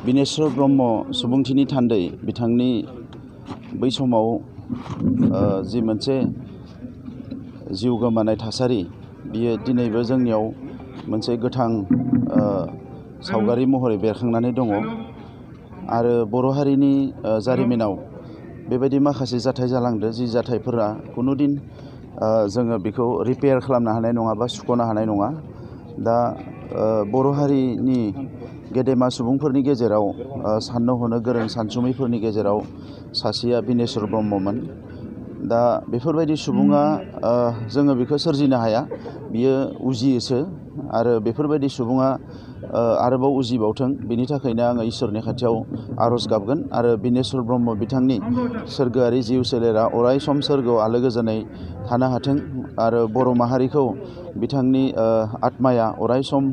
बिनेश्वर ब्रह्म सुबुंथिनि थान्दै बिथांनि बै समाव जि मोनसे जिउ गोमानाय थासारि बियो दिनैबो जोंनियाव मोनसे गोथां सावगारि महरै बेरखांनानै दङ आरो बर' हारिनि जारिमिनाव बेबायदि माखासे जाथाय जालांदो जि जाथायफोरा कुनुदिन जोङो बेखौ रिपेयार खालामनो हानाय नङा बा सुख'नो हानाय नङा। दा बर' हारिनि गेदेमा सुबुंफोरनि गेजेराव साननो हनो गोरों सानसुमैफोरनि गेजेराव सासेया बिनेश्वर ब्रह्ममोन। दा बेफोरबायदि सुबुङा जोङो बेखौ सोरजिनो हाया, बियो उजियोसो आरो बेफोरबायदि सुबुङा आरोबाव उजिबावथों बेनि थाखायनो आङो इसोरनि खाथियाव आर'ज गाबगोन आरो बिनेश्वर ब्रह्म बिथांनि सोरगोआरि जिउ सोलेरा अराय सम सोरगोआव आलो गोजोनै थानो हाथों आरो बर' माहारिखौ बिथांनि आत्माया अराय सम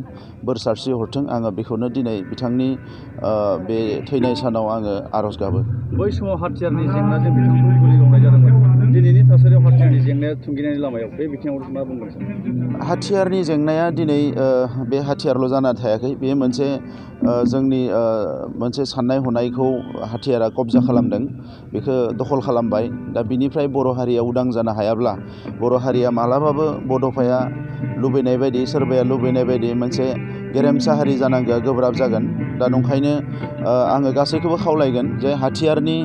बोर सारस्रि हरथों। आङो बेखौनो दिनै बिथांनि बे थैनाय सानाव आङो आर'ज गाबो। बै समाव हाथियारनि जेंनाजों बिथांखौ गुलि गावनाय जादोंमोन। दिनैनि थासारियाव हाथियारनि जेंनाया थुंगिनायनि लामायाव बे बिथिङाव मा बुंगोन सार? हाथियारनि जेंनाया दिनै बे हाथियारल' जाना थायाखै, बेयो मोनसे जोंनि मोनसे साननाय हनायखौ हाथियारा कब्जा खालामदों, बेखौ दखल खालामबाय। दा बिनिफ्राय बर' हारिया उदां जानो हायाब्ला बर' हारिया मालाबाबो बड'फाया लुबैनाय बायदि सोरबाया लुबैनाय बायदि मोनसे गेरेमसा हारि जानांगौआ गोब्राब जागोन। दा नंखायनो आङो गासैखौबो खावलायगोन जे हाथियारनि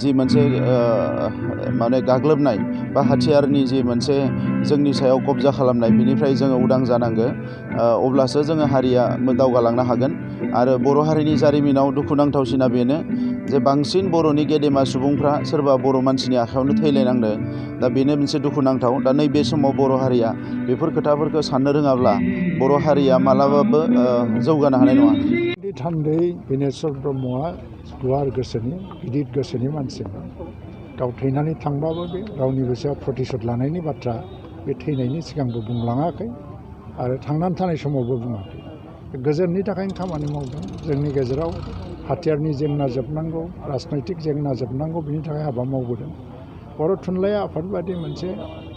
जि मोनसे माने गाग्लोबनाय बा हाथियारनि जि मोनसे जोंनि सायाव कब्जा खालामनाय बिनिफ्राय जोङो उदां जानांगौ, अब्लासो जोङो हारिया दावगालांनो हागोन। आरो बर' हारिनि जारिमिनाव दुखुनांथावसिना बेनो जे बांसिन बर'नि गेदेमा सुबुंफ्रा सोरबा बर' मानसिनि आखायावनो थैलायनांदों। दा बेनो मोनसे दुखुनांथाव। दा नैबे समाव बर' हारिया बेफोर खोथाफोरखौ साननो रोङाब्ला बर' हारिया मालाबाबो जौगानो हानाय नङा। थान्दै बिनेश्वर ब्रह्मआ गुवार गोसोनि गिदिर गोसोनि मानसिमोन। गाव थैनानै थांबाबो बे रावनिबो सायाव प्रतिशोध लानायनि बाथ्रा बे थैनायनि सिगांबो बुंलाङाखै आरो थांनानै थानाय समावबो बुङाखै। गोजोननि थाखायनो खामानि मावदों। जोंनि गेजेराव हाथियारनि जेंना जोबनांगौ, राजनैतिक जेंना जोबनांगौ, बिनि थाखाय हाबा मावबोदों। बर' थुनलाइ आफाद बादि मोनसे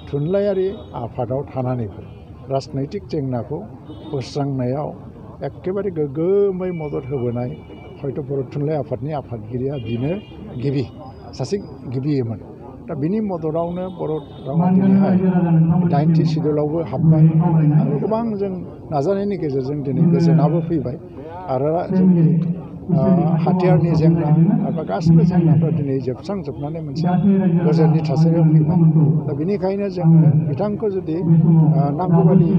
थुनलाइयारि आफादाव थानानैबो राजनैतिक जेंनाखौ बोस्रांनायाव एखेबारे गोग्गोमै मदद होबोनाय हयथ' बर' थुनलाइ आफादनि आफादगिरिया बिनो सासे गिबिमोन। दा बिनि मददावनो बर' रावा दिनैहाय 90 सिडुलावबो हाबबाय आरो गोबां जों नाजानायनि गेजेरजों दिनै गोजोनाबो फैबाय आरो जोंनि हाथियारनि जेंना एबा गासिबो जेंनाफ्रा दिनै जोबस्रांजोबनानै मोनसे गोजोननि थासारियाव फैबाय। दा बेनिखायनो जोङो बिथांखौ जुदि नांगौबादि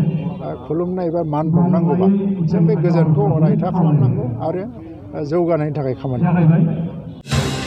खुलुमनाय बा मान बावनांगौबा जों बे गोजोनखौ अरायथा खालामनांगौ आरो जौगानायनि थाखाय खामानि मावनांगौ।